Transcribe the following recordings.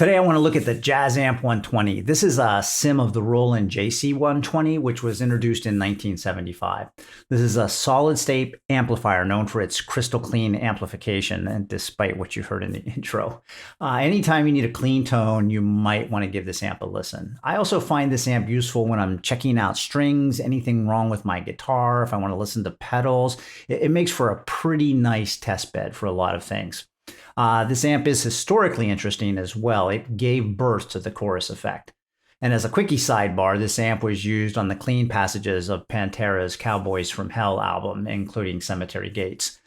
Today I want to look at the Jazz Amp 120. This is a sim of the Roland JC 120, which was introduced in 1975. This is a solid-state amplifier known for its crystal clean amplification, and despite what you heard in the intro. Anytime you need a clean tone, you might want to give this amp a listen. I also find this amp useful when I'm checking out strings, anything wrong with my guitar, if I want to listen to pedals. It makes for a pretty nice test bed for a lot of things. This amp is historically interesting as well. It gave birth to the chorus effect. And as a quickie sidebar, this amp was used on the clean passages of Pantera's Cowboys from Hell album, including Cemetery Gates.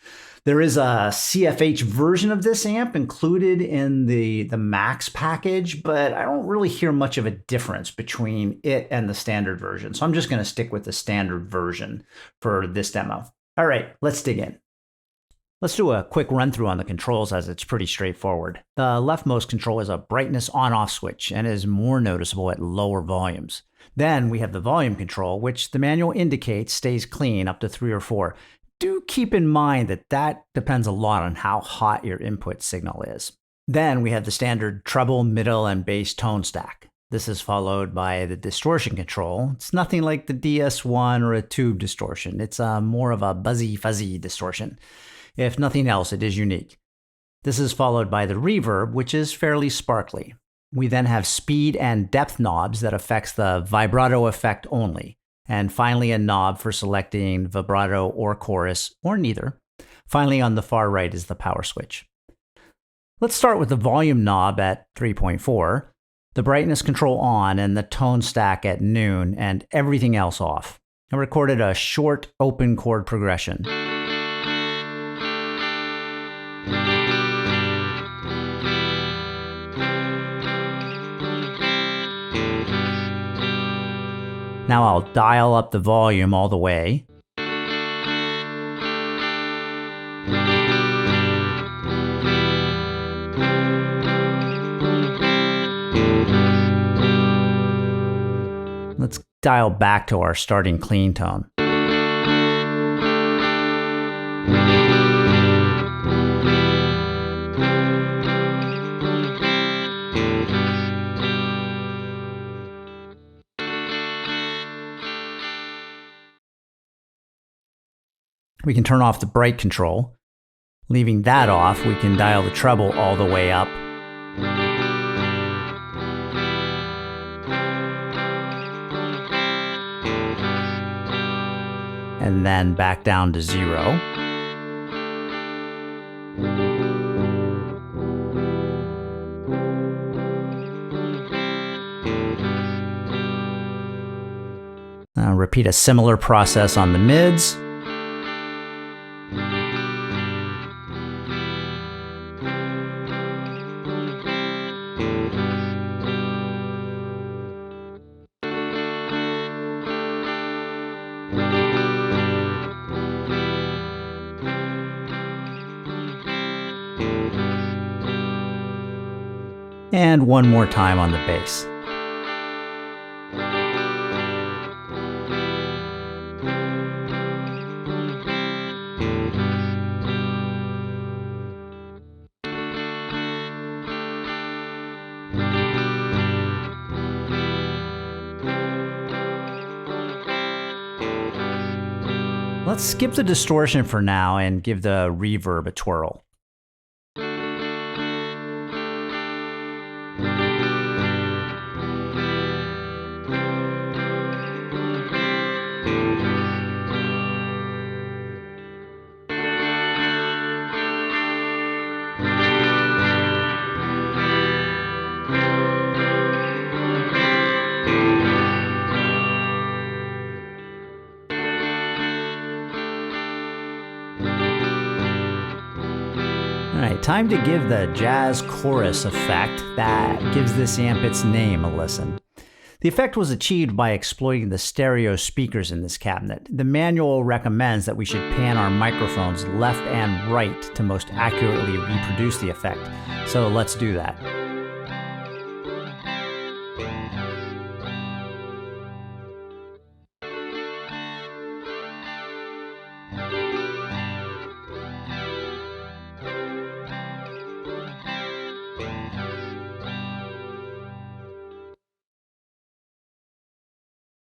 There is a CFH version of this amp included in the Max package, but I don't really hear much of a difference between it and the standard version. So I'm just going to stick with the standard version for this demo. All right, let's dig in. Let's do a quick run through on the controls as it's pretty straightforward. The leftmost control is a brightness on-off switch and is more noticeable at lower volumes. Then we have the volume control, which the manual indicates stays clean up to 3 or 4. Do keep in mind that that depends a lot on how hot your input signal is. Then we have the standard treble, middle, and bass tone stack. This is followed by the distortion control. It's nothing like the DS1 or a tube distortion. It's more of a buzzy, fuzzy distortion. If nothing else, it is unique. This is followed by the reverb, which is fairly sparkly. We then have speed and depth knobs that affects the vibrato effect only. And finally, a knob for selecting vibrato or chorus, or neither. Finally, on the far right is the power switch. Let's start with the volume knob at 3.4, the brightness control on, and the tone stack at noon, and everything else off. I recorded a short open chord progression. Now I'll dial up the volume all the way. Let's dial back to our starting clean tone. We can turn off the bright control. Leaving that off, we can dial the treble all the way up. And then back down to 0. Repeat a similar process on the mids. And one more time on the bass. Let's skip the distortion for now and give the reverb a twirl. Alright, time to give the jazz chorus effect that gives this amp its name a listen. The effect was achieved by exploiting the stereo speakers in this cabinet. The manual recommends that we should pan our microphones left and right to most accurately reproduce the effect. So let's do that.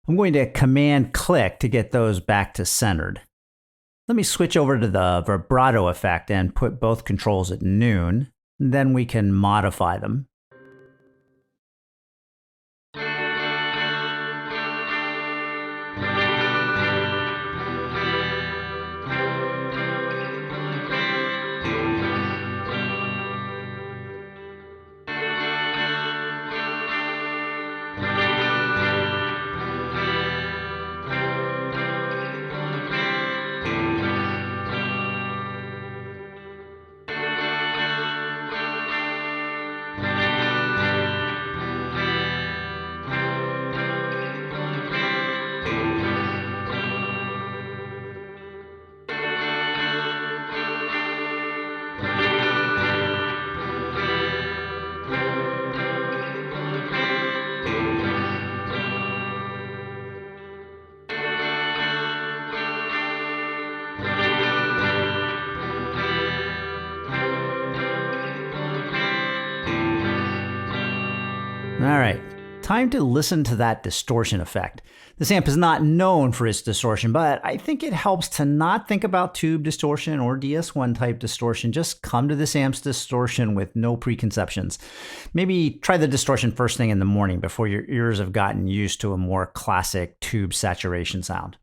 I'm going to command click to get those back to centered. Let me switch over to the vibrato effect and put both controls at noon. Then we can modify them. All right, time to listen to that distortion effect. This amp is not known for its distortion, but I think it helps to not think about tube distortion or DS1 type distortion. Just come to this amp's distortion with no preconceptions. Maybe try the distortion first thing in the morning before your ears have gotten used to a more classic tube saturation sound.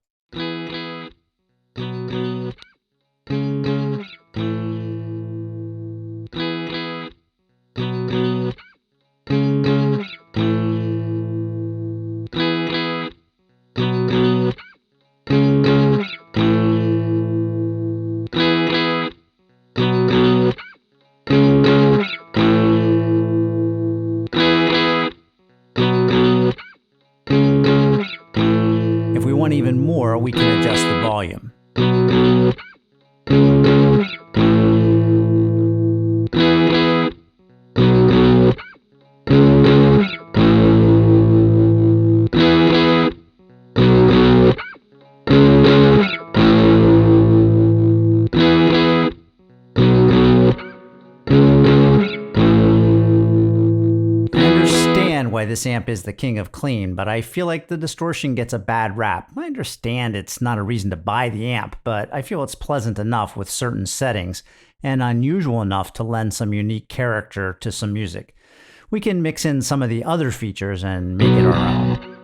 If we want even more, we can adjust the volume. Why this amp is the king of clean, but I feel like the distortion gets a bad rap. I understand it's not a reason to buy the amp, but I feel it's pleasant enough with certain settings and unusual enough to lend some unique character to some music. We can mix in some of the other features and make it our own.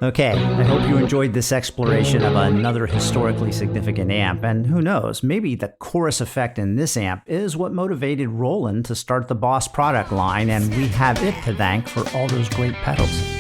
Okay, I hope you enjoyed this exploration of another historically significant amp, and who knows, maybe the chorus effect in this amp is what motivated Roland to start the Boss product line, and we have it to thank for all those great pedals.